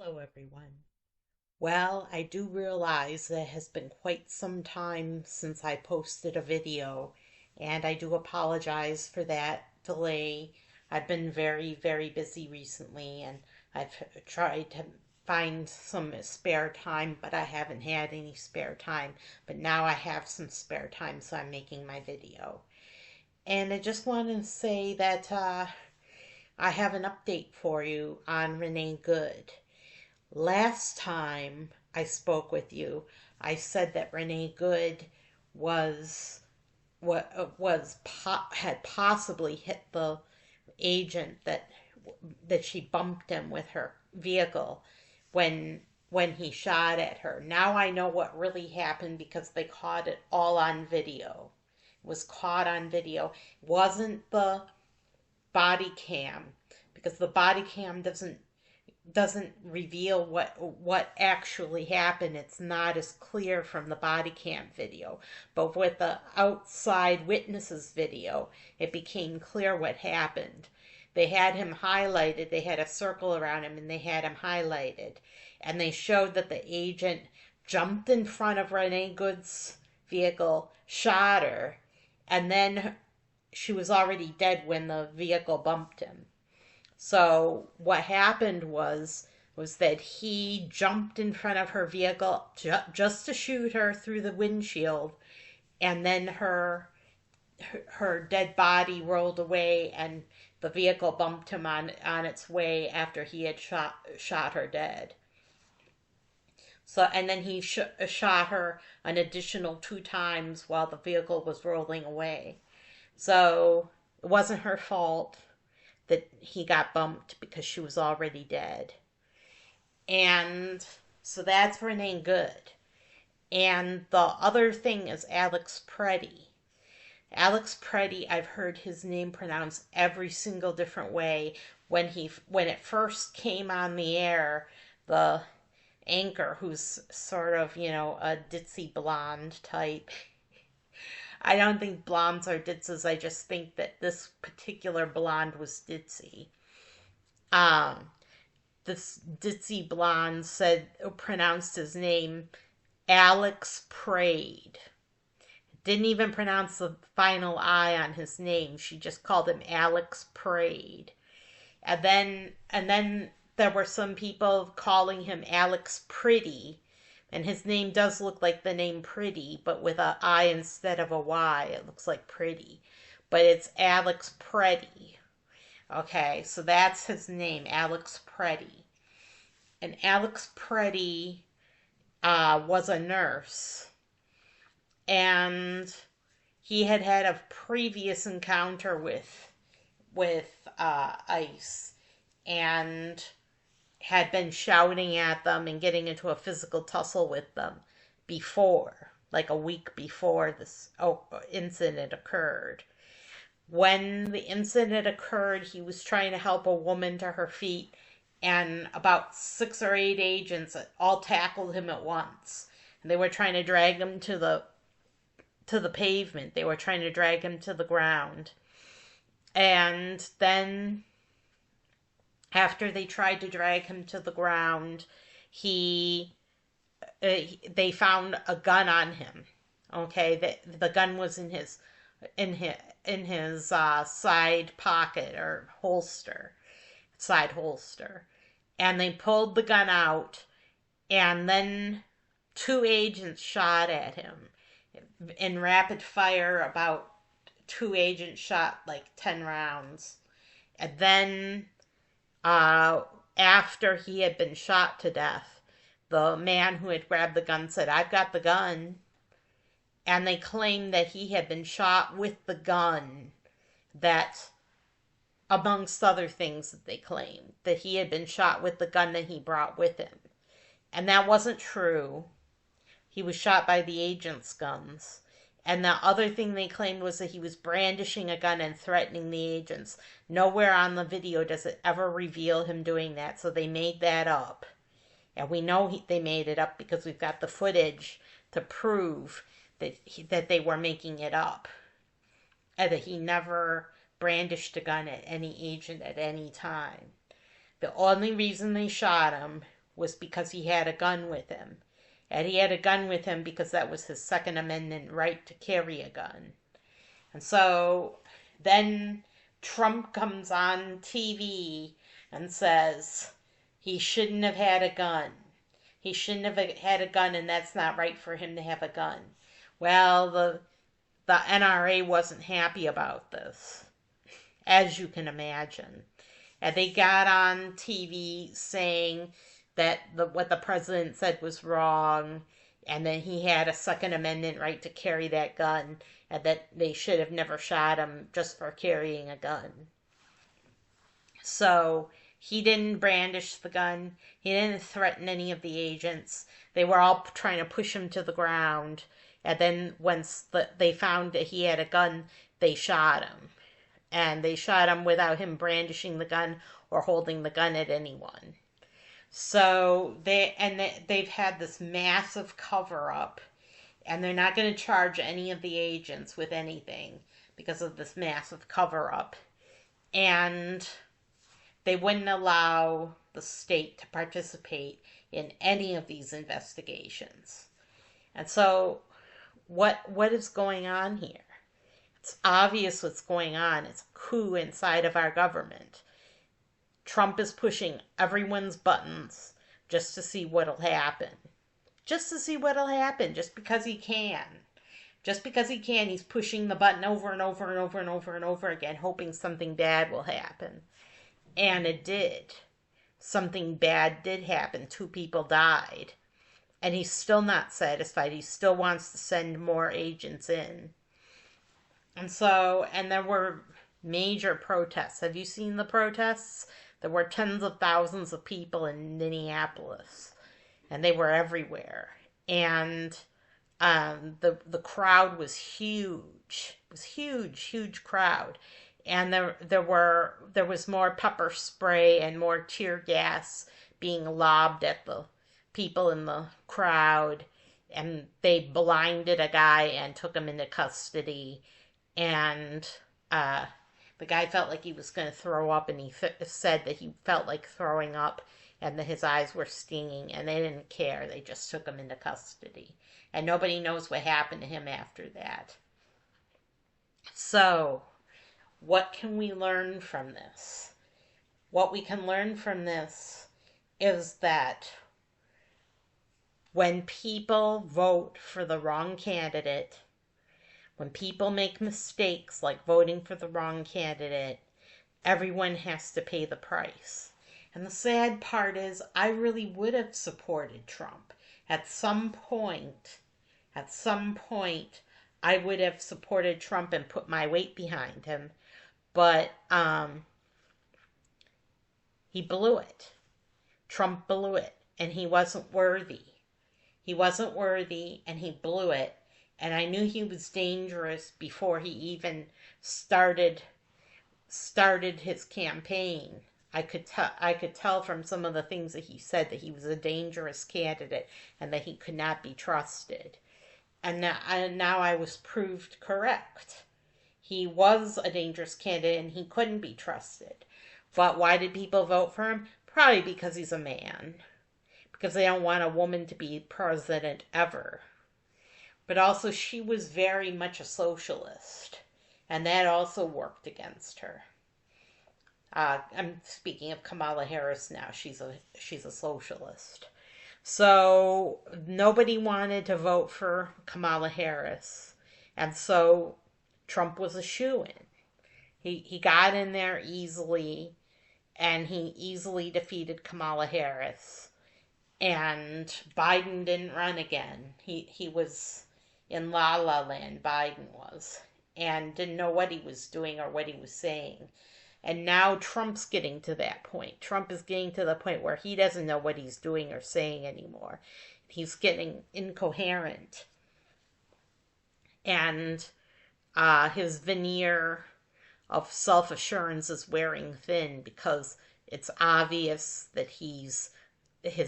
Hello, everyone. Well, I do realize that it has been quite some time since I posted a video, and I do apologize for that delay. I've been very, very busy recently, and I've tried to find some spare time, but I haven't had any spare time. But now I have some spare time, so I'm making my video. And I just want to say that I have an update for you on Renee Good. Last time I spoke with you, I said that Renee Good was had possibly hit the agent that she bumped him with her vehicle when he shot at her. Now I know what really happened because they caught it all on video. It was caught on video. It wasn't the body cam because the body cam doesn't reveal what actually happened. It's not as clear from the body cam video. But with the outside witnesses video, it became clear what happened. They had him highlighted. They had a circle around him and they had him highlighted. And they showed that the agent jumped in front of Renee Good's vehicle, shot her, and then she was already dead when the vehicle bumped him. So what happened was that he jumped in front of her vehicle just to shoot her through the windshield, and then her dead body rolled away, and the vehicle bumped him on its way after he had shot her dead. So and then he shot her an additional 2 times while the vehicle was rolling away. So it wasn't her fault that he got bumped because she was already dead. And so that's Renee Good. And the other thing is Alex Pretti. Alex Pretti, I've heard his name pronounced every single different way. When it first came on the air, the anchor, who's sort of, a ditzy blonde type. I don't think blondes are ditzes. I just think that this particular blonde was ditzy. Um, this ditzy blonde pronounced his name Alex Prade. Didn't even pronounce the final I on his name. She just called him Alex Prade. And then there were some people calling him Alex Pretty. And his name does look like the name Pretty, but with a I instead of a Y. It looks like Pretty. But it's Alex Pretti. Okay, so that's his name, Alex Pretti. And Alex Pretti was a nurse. And he had had a previous encounter with ICE. And had been shouting at them and getting into a physical tussle with them before, like a week before this incident occurred. When the incident occurred, he was trying to help a woman to her feet, and about 6 or 8 agents all tackled him at once. And they were trying to drag him to the pavement. They were trying to drag him to the ground. And then after they tried to drag him to the ground, they found a gun on him. Okay, the gun was in his side pocket or side holster, and they pulled the gun out, and then 2 agents shot at him in rapid fire. About 2 agents shot like 10 rounds, and then after he had been shot to death, the man who had grabbed the gun said, "I've got the gun." And they claimed that he had been shot with the gun, that, amongst other things that they claimed, that he had been shot with the gun that he brought with him. And that wasn't true. He was shot by the agent's guns. And the other thing they claimed was that he was brandishing a gun and threatening the agents. Nowhere on the video does it ever reveal him doing that, so they made that up. And we know they made it up because we've got the footage to prove that they were making it up. And that he never brandished a gun at any agent at any time. The only reason they shot him was because he had a gun with him. And he had a gun with him because that was his Second Amendment right to carry a gun. And so then Trump comes on TV and says he shouldn't have had a gun. He shouldn't have had a gun, and that's not right for him to have a gun. Well, the NRA wasn't happy about this, as you can imagine. And they got on TV saying that what the president said was wrong, and then he had a Second Amendment right to carry that gun, and that they should have never shot him just for carrying a gun. So he didn't brandish the gun. He didn't threaten any of the agents. They were all trying to push him to the ground. And then once they found that he had a gun, they shot him. And they shot him without him brandishing the gun or holding the gun at anyone. So they've had this massive cover-up. And they're not going to charge any of the agents with anything because of this massive cover-up. And they wouldn't allow the state to participate in any of these investigations. And so what is going on here? It's obvious what's going on. It's a coup inside of our government. Trump is pushing everyone's buttons just to see what'll happen. Just to see what'll happen, just because he can. Just because he can, he's pushing the button over and over and over and over and over again, hoping something bad will happen. And it did. Something bad did happen. 2 people died. And he's still not satisfied. He still wants to send more agents in. And there were major protests. Have you seen the protests? There were tens of thousands of people in Minneapolis. And they were everywhere. And the crowd was huge. It was huge crowd. And there was more pepper spray and more tear gas being lobbed at the people in the crowd. And they blinded a guy and took him into custody. And the guy felt like he was going to throw up, and he said that he felt like throwing up and that his eyes were stinging, and they didn't care. They just took him into custody. And nobody knows what happened to him after that. So, what can we learn from this? What we can learn from this is that when people vote for the wrong candidate, when people make mistakes like voting for the wrong candidate, everyone has to pay the price. And the sad part is, I really would have supported Trump. At some point, I would have supported Trump and put my weight behind him. But he blew it. Trump blew it. And he wasn't worthy. He wasn't worthy, and he blew it. And I knew he was dangerous before he even started his campaign. I could tell from some of the things that he said that he was a dangerous candidate and that he could not be trusted. And now I was proved correct. He was a dangerous candidate and he couldn't be trusted. But why did people vote for him? Probably because he's a man. Because they don't want a woman to be president ever. But also she was very much a socialist. And that also worked against her. I'm speaking of Kamala Harris now. She's a socialist. So nobody wanted to vote for Kamala Harris. And so Trump was a shoo-in. He got in there easily, and he easily defeated Kamala Harris. And Biden didn't run again. He was in La La Land, Biden was, and didn't know what he was doing or what he was saying. And now Trump's getting to that point. Trump is getting to the point where he doesn't know what he's doing or saying anymore. He's getting incoherent. And his veneer of self-assurance is wearing thin because it's obvious that his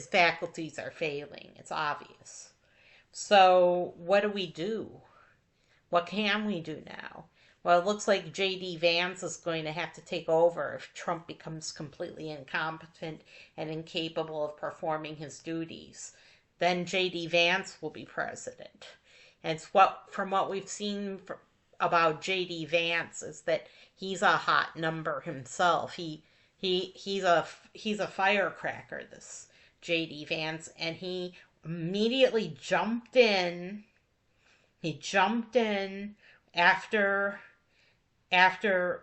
faculties are failing. It's obvious. So what do we do? What can we do now? Well, it looks like J.D. Vance is going to have to take over if Trump becomes completely incompetent and incapable of performing his duties. Then J.D. Vance will be president. And it's from what we've seen about J.D. Vance is that he's a hot number himself. He's a firecracker, this J.D. Vance, and he immediately jumped in. He jumped in after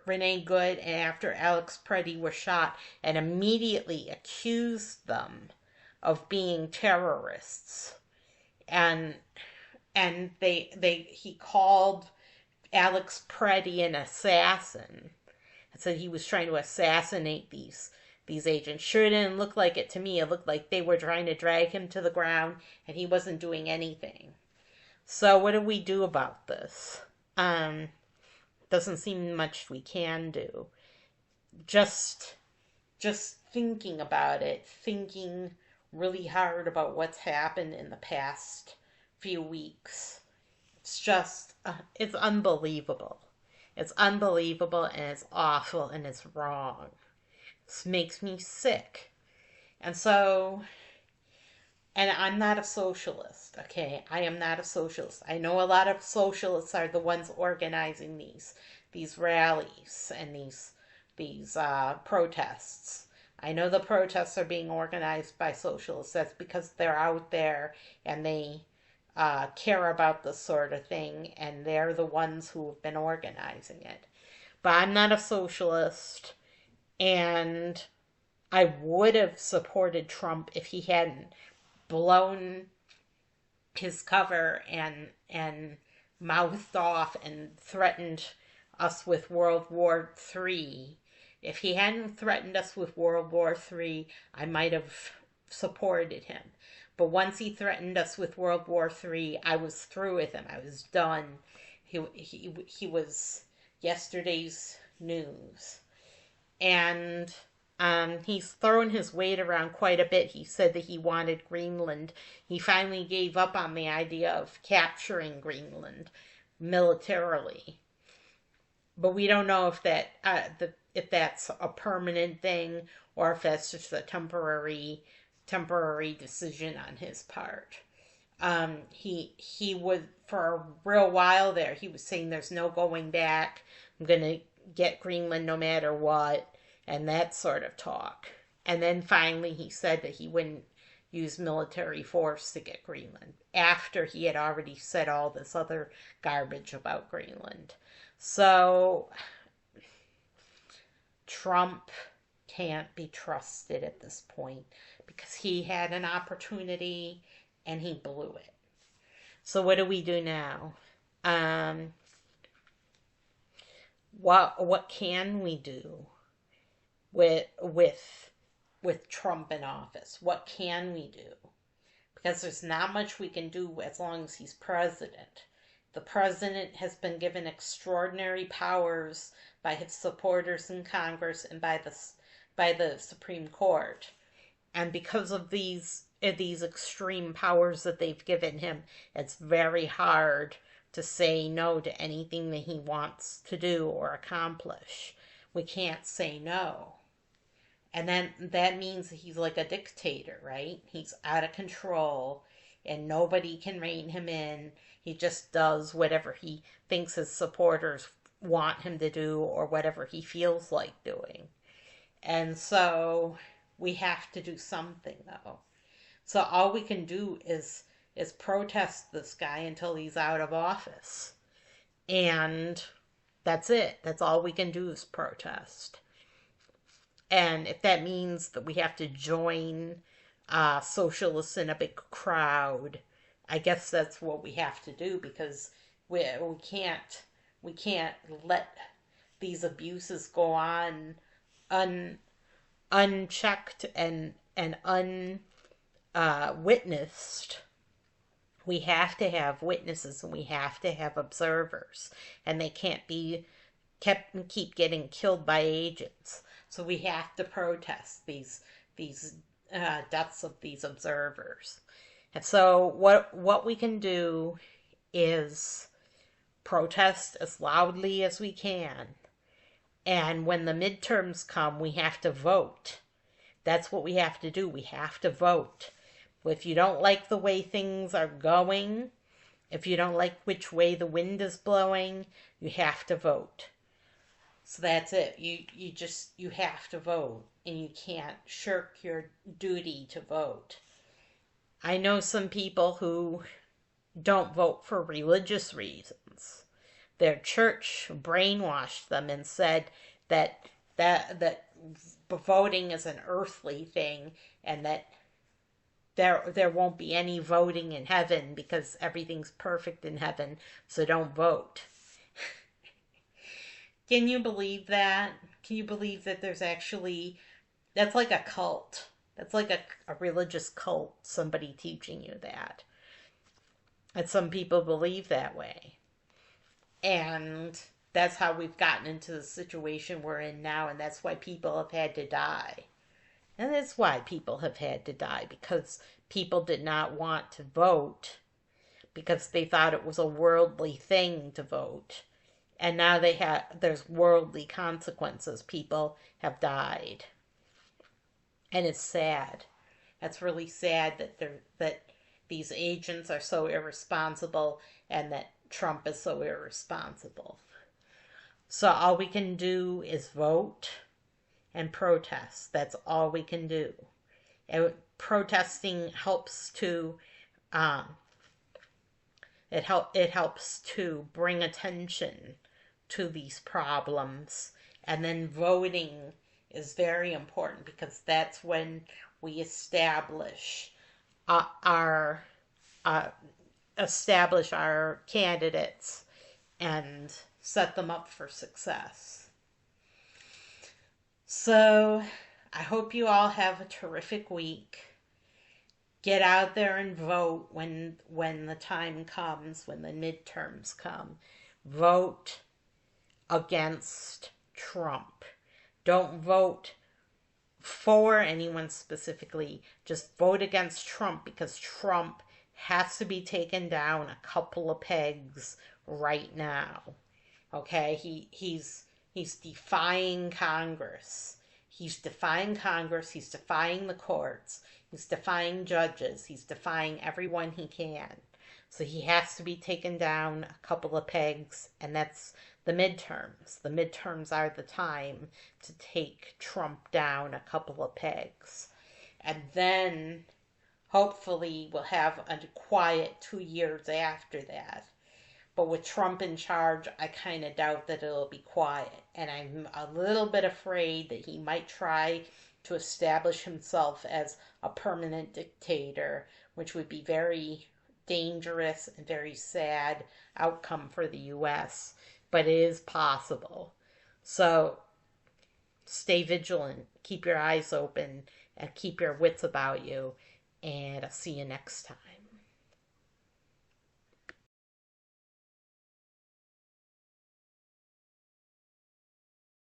Renee Good and after Alex Pretti were shot and immediately accused them of being terrorists. And he called Alex Pretti an assassin. Said he was trying to assassinate these agents. Sure didn't look like it to me. It looked like they were trying to drag him to the ground and he wasn't doing anything. So what do we do about this? Doesn't seem much we can do. Just thinking about it, thinking really hard about what's happened in the past few weeks. It's just, it's unbelievable. It's unbelievable and it's awful and it's wrong. This makes me sick. And I'm not a socialist, okay? I am not a socialist. I know a lot of socialists are the ones organizing these rallies and these protests. I know the protests are being organized by socialists. That's because they're out there and they care about this sort of thing, and they're the ones who have been organizing it. But I'm not a socialist, and I would have supported Trump if he hadn't blown his cover and mouthed off and threatened us with World War III. If he hadn't threatened us with World War III, I might have supported him. But once he threatened us with World War III, I was through with him. I was done. He was yesterday's news. And he's thrown his weight around quite a bit. He said that he wanted Greenland. He finally gave up on the idea of capturing Greenland militarily. But we don't know if that's a permanent thing or if that's just a temporary decision on his part. He would, for a real while there, he was saying there's no going back. I'm going to get Greenland no matter what, and that sort of talk. And then finally he said that he wouldn't use military force to get Greenland after he had already said all this other garbage about Greenland. So Trump can't be trusted at this point because he had an opportunity and he blew it. So what do we do now? What can we do with Trump in office? What can we do? Because there's not much we can do as long as he's president. The president has been given extraordinary powers by his supporters in Congress and by the Supreme Court. And because of these extreme powers that they've given him, it's very hard to say no to anything that he wants to do or accomplish. We can't say no. And then that means that he's like a dictator, right? He's out of control and nobody can rein him in. He just does whatever he thinks his supporters want him to do or whatever he feels like doing. And so we have to do something, though. So all we can do is protest this guy until he's out of office. And that's it. That's all we can do is protest. And if that means that we have to join socialists in a big crowd, I guess that's what we have to do, because we can't let these abuses go on unchecked and unwitnessed. We have to have witnesses and we have to have observers, and they can't keep getting killed by agents. So we have to protest these deaths of these observers. And so what we can do is protest as loudly as we can. And when the midterms come, we have to vote. That's what we have to do. We have to vote. If you don't like the way things are going, if you don't like which way the wind is blowing, you have to vote. So that's it. You have to vote, and you can't shirk your duty to vote. I know some people who don't vote for religious reasons. Their church brainwashed them and said that voting is an earthly thing, and that there won't be any voting in heaven because everything's perfect in heaven, so don't vote. Can you believe that? Can you believe that there's actually, that's like a cult. That's like a religious cult, somebody teaching you that. And some people believe that way. And that's how we've gotten into the situation we're in now, and that's why people have had to die. And that's why people have had to die, because people did not want to vote, because they thought it was a worldly thing to vote. And now there's worldly consequences. People have died. And it's sad. That's really sad that these agents are so irresponsible and that Trump is so irresponsible. So all we can do is vote and protest. That's all we can do. And protesting helps to it helps to bring attention to these problems, and then voting is very important because that's when we establish our candidates and set them up for success. So I hope you all have a terrific week. Get out there and vote when the time comes, when the midterms come. Vote against Trump. Don't vote for anyone specifically. Just vote against Trump, because Trump has to be taken down a couple of pegs right now. Okay? He's defying Congress. He's defying Congress. He's defying the courts. He's defying judges. He's defying everyone he can. So he has to be taken down a couple of pegs, and that's the midterms. The midterms are the time to take Trump down a couple of pegs. And then hopefully we'll have a quiet 2 years after that. But with Trump in charge, I kind of doubt that it'll be quiet. And I'm a little bit afraid that he might try to establish himself as a permanent dictator, which would be very dangerous and very sad outcome for the U.S., but it is possible. So stay vigilant, keep your eyes open, and keep your wits about you, and I'll see you next time.